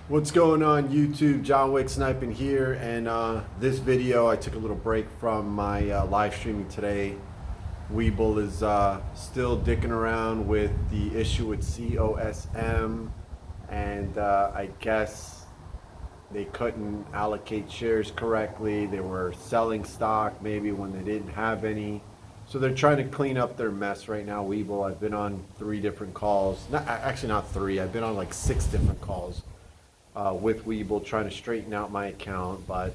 What's going on YouTube? Johnwicksnipin here, and this video I took a little break from my live streaming today. Webull is still dicking around with the issue with COSM, and I guess they couldn't allocate shares correctly. They were selling stock maybe when they didn't have any. So they're trying to clean up their mess right now, Webull. I've been on 3 different calls. Actually not 3. I've been on like 6 different calls with Webull trying to straighten out my account, but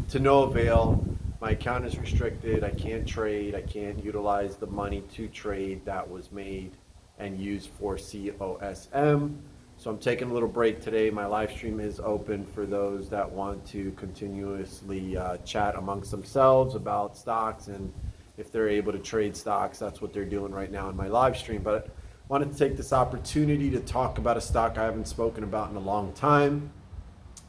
to no avail. My account is restricted. I can't trade. I can't utilize the money to trade that was made and used for COSM. So I'm taking a little break today. My live stream is open for those that want to continuously chat amongst themselves about stocks, and if they're able to trade stocks, that's what they're doing right now in my live stream. But wanted to take this opportunity to talk about a stock I haven't spoken about in a long time.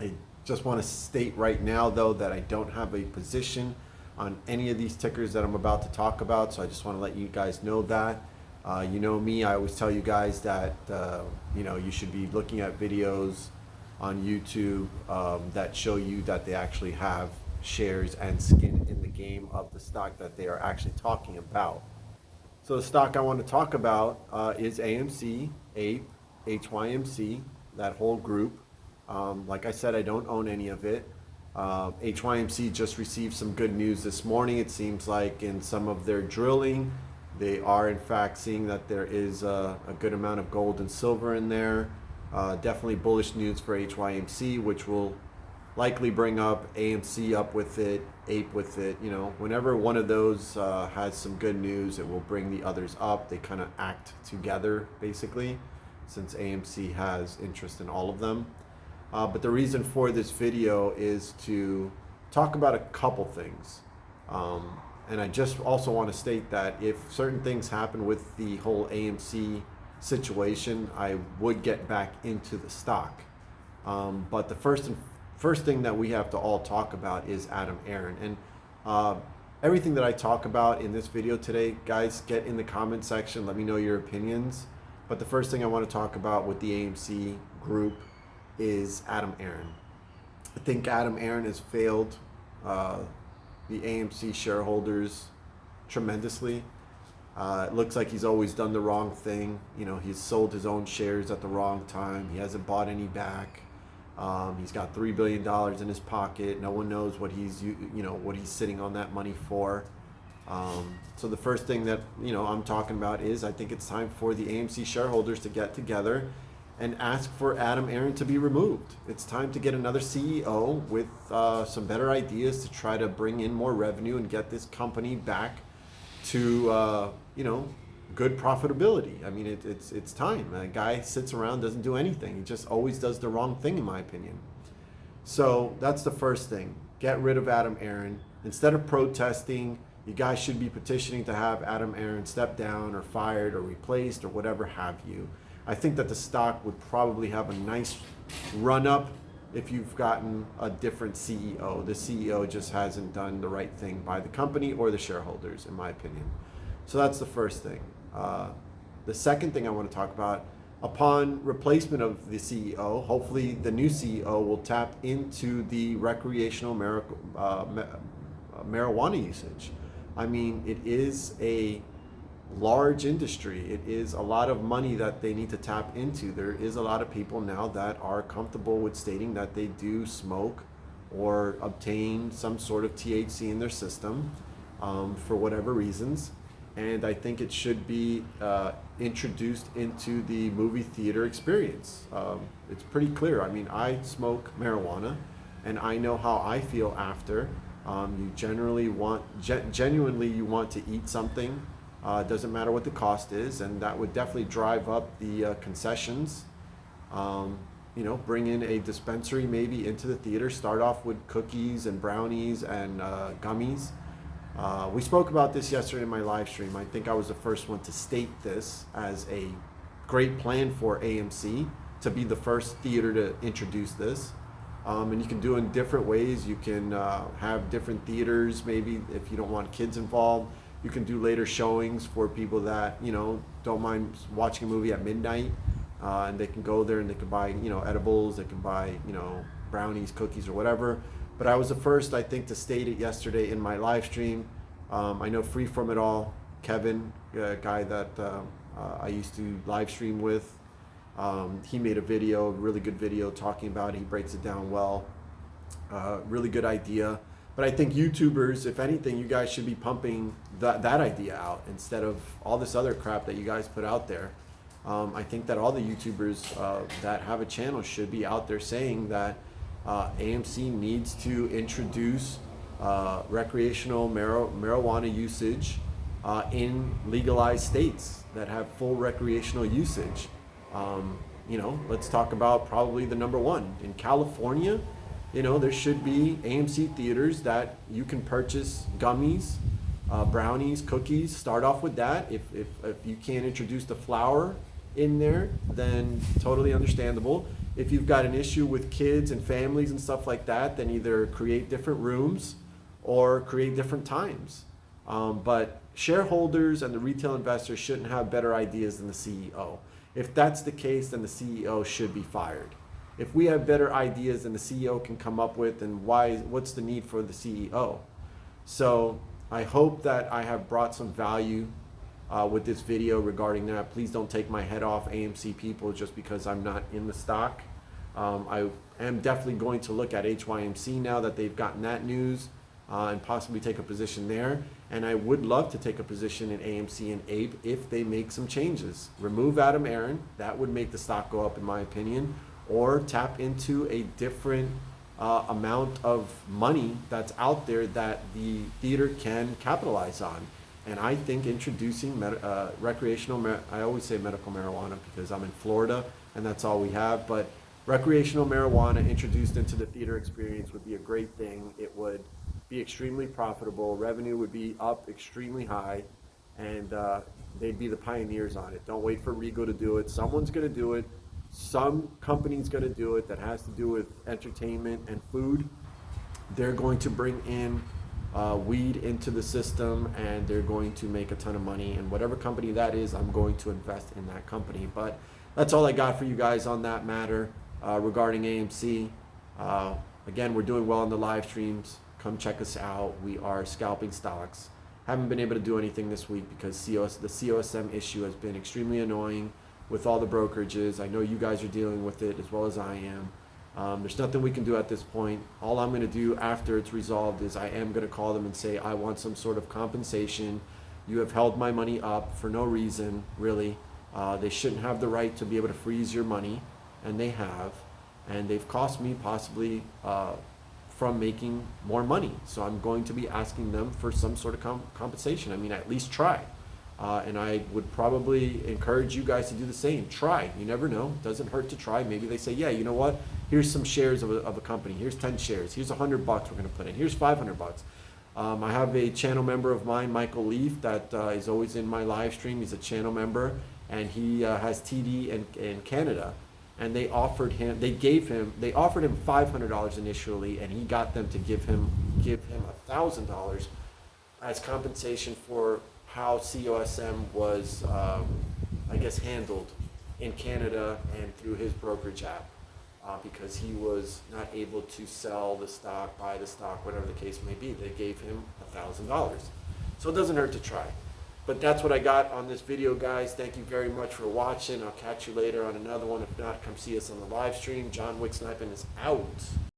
I just want to state right now, though, that I don't have a position on any of these tickers that I'm about to talk about, so I just want to let you guys know that. You know me, I always tell you guys that you should be looking at videos on YouTube that show you that they actually have shares and skin in the game of the stock that they are actually talking about. So the stock I want to talk about is AMC, APE, HYMC, that whole group. Like I said, I don't own any of it. HYMC just received some good news this morning. It seems like in some of their drilling, they are in fact seeing that there is a good amount of gold and silver in there. Definitely bullish news for HYMC, which will likely bring up AMC up with it, APE with it. You know, whenever one of those has some good news, it will bring the others up. They kind of act together, basically, since AMC has interest in all of them. But the reason for this video is to talk about a couple things. And I just also want to state that if certain things happen with the whole AMC situation, I would get back into the stock. But the first thing that we have to all talk about is Aron. And everything that I talk about in this video today, guys, get in the comment section. Let me know your opinions. But the first thing I want to talk about with the AMC group is Aron. I think Aron has failed the AMC shareholders tremendously. It looks like he's always done the wrong thing. You know, he's sold his own shares at the wrong time. He hasn't bought any back. He's got $3 billion in his pocket. No one knows what he's sitting on that money for. So the first thing that I'm talking about is I think it's time for the AMC shareholders to get together and ask for Aron to be removed. It's time to get another CEO with some better ideas to try to bring in more revenue and get this company back to good profitability. I mean, it's time. A guy sits around, doesn't do anything. He just always does the wrong thing, in my opinion. So that's the first thing. Get rid of Aron. Instead of protesting, you guys should be petitioning to have Aron step down or fired or replaced or whatever have you. I think that the stock would probably have a nice run up if you've gotten a different CEO. The CEO just hasn't done the right thing by the company or the shareholders, in my opinion. So that's the first thing. The second thing I want to talk about, upon replacement of the CEO, hopefully the new CEO will tap into the recreational marijuana usage. I mean, it is a large industry. It is a lot of money that they need to tap into. There is a lot of people now that are comfortable with stating that they do smoke or obtain some sort of THC in their system for whatever reasons. And I think it should be introduced into the movie theater experience. It's pretty clear. I mean, I smoke marijuana and I know how I feel after. You genuinely want to eat something. It doesn't matter what the cost is, and that would definitely drive up the concessions. Bring in a dispensary maybe into the theater. Start off with cookies and brownies and gummies. We spoke about this yesterday in my live stream. I think I was the first one to state this as a great plan for AMC to be the first theater to introduce this. And you can do it in different ways. You can have different theaters, maybe if you don't want kids involved. You can do later showings for people that don't mind watching a movie at midnight. and they can go there and they can buy, edibles, they can buy, brownies, cookies, or whatever. But I was the first, I think, to state it yesterday in my live stream. I know Free From It All, Kevin, a guy that I used to live stream with, he made a video, really good video talking about it. He breaks it down well. Really good idea. But I think YouTubers, if anything, you guys should be pumping that idea out instead of all this other crap that you guys put out there. I think that all the YouTubers that have a channel should be out there saying that AMC needs to introduce recreational marijuana usage in legalized states that have full recreational usage. Let's talk about probably the number one. In California, there should be AMC theaters that you can purchase gummies, brownies, cookies. Start off with that. If you can't introduce the flower in there, then totally understandable. If you've got an issue with kids and families and stuff like that, then either create different rooms or create different times. But shareholders and the retail investors shouldn't have better ideas than the CEO. If that's the case, then the CEO should be fired. If we have better ideas than the CEO can come up with, then what's the need for the CEO? So I hope that I have brought some value with this video regarding that. Please don't take my head off, AMC people, just because I'm not in the stock. I am definitely going to look at HYMC now that they've gotten that news and possibly take a position there. And I would love to take a position in AMC and APE if they make some changes. Remove Aron, that would make the stock go up in my opinion, or tap into a different amount of money that's out there that the theater can capitalize on. And I think introducing recreational, I always say medical marijuana because I'm in Florida and that's all we have, but recreational marijuana introduced into the theater experience would be a great thing. It would be extremely profitable, revenue would be up extremely high, and they'd be the pioneers on it. Don't wait for Regal to do it. Someone's gonna do it. Some company's gonna do it that has to do with entertainment and food. They're going to bring in weed into the system and they're going to make a ton of money, and whatever company that is, I'm going to invest in that company. But that's all I got for you guys on that matter regarding AMC. Again, we're doing well on the live streams. Come check us out. We are scalping stocks. Haven't been able to do anything this week because the COSM issue has been extremely annoying with all the brokerages. I know you guys are dealing with it as well as I am. There's nothing we can do at this point. All I'm going to do after it's resolved is I am going to call them and say I want some sort of compensation. You have held my money up for no reason, really. They shouldn't have the right to be able to freeze your money, and they have. And they've cost me possibly from making more money. So I'm going to be asking them for some sort of compensation. I mean, at least try. And I would probably encourage you guys to do the same. Try. You never know. It doesn't hurt to try. Maybe they say, yeah, you know what? Here's some shares of a company. Here's 10 shares. Here's $100 we're going to put in. Here's $500. I have a channel member of mine, Michael Leaf, that is always in my live stream. He's a channel member, and he has TD in Canada. And they offered him $500 initially, and he got them to give him $1,000 as compensation for how COSM was, handled in Canada and through his brokerage app, because he was not able to sell the stock, buy the stock, whatever the case may be. They gave him $1,000. So it doesn't hurt to try. But that's what I got on this video, guys. Thank you very much for watching. I'll catch you later on another one. If not, come see us on the live stream. Johnwicksnipin is out.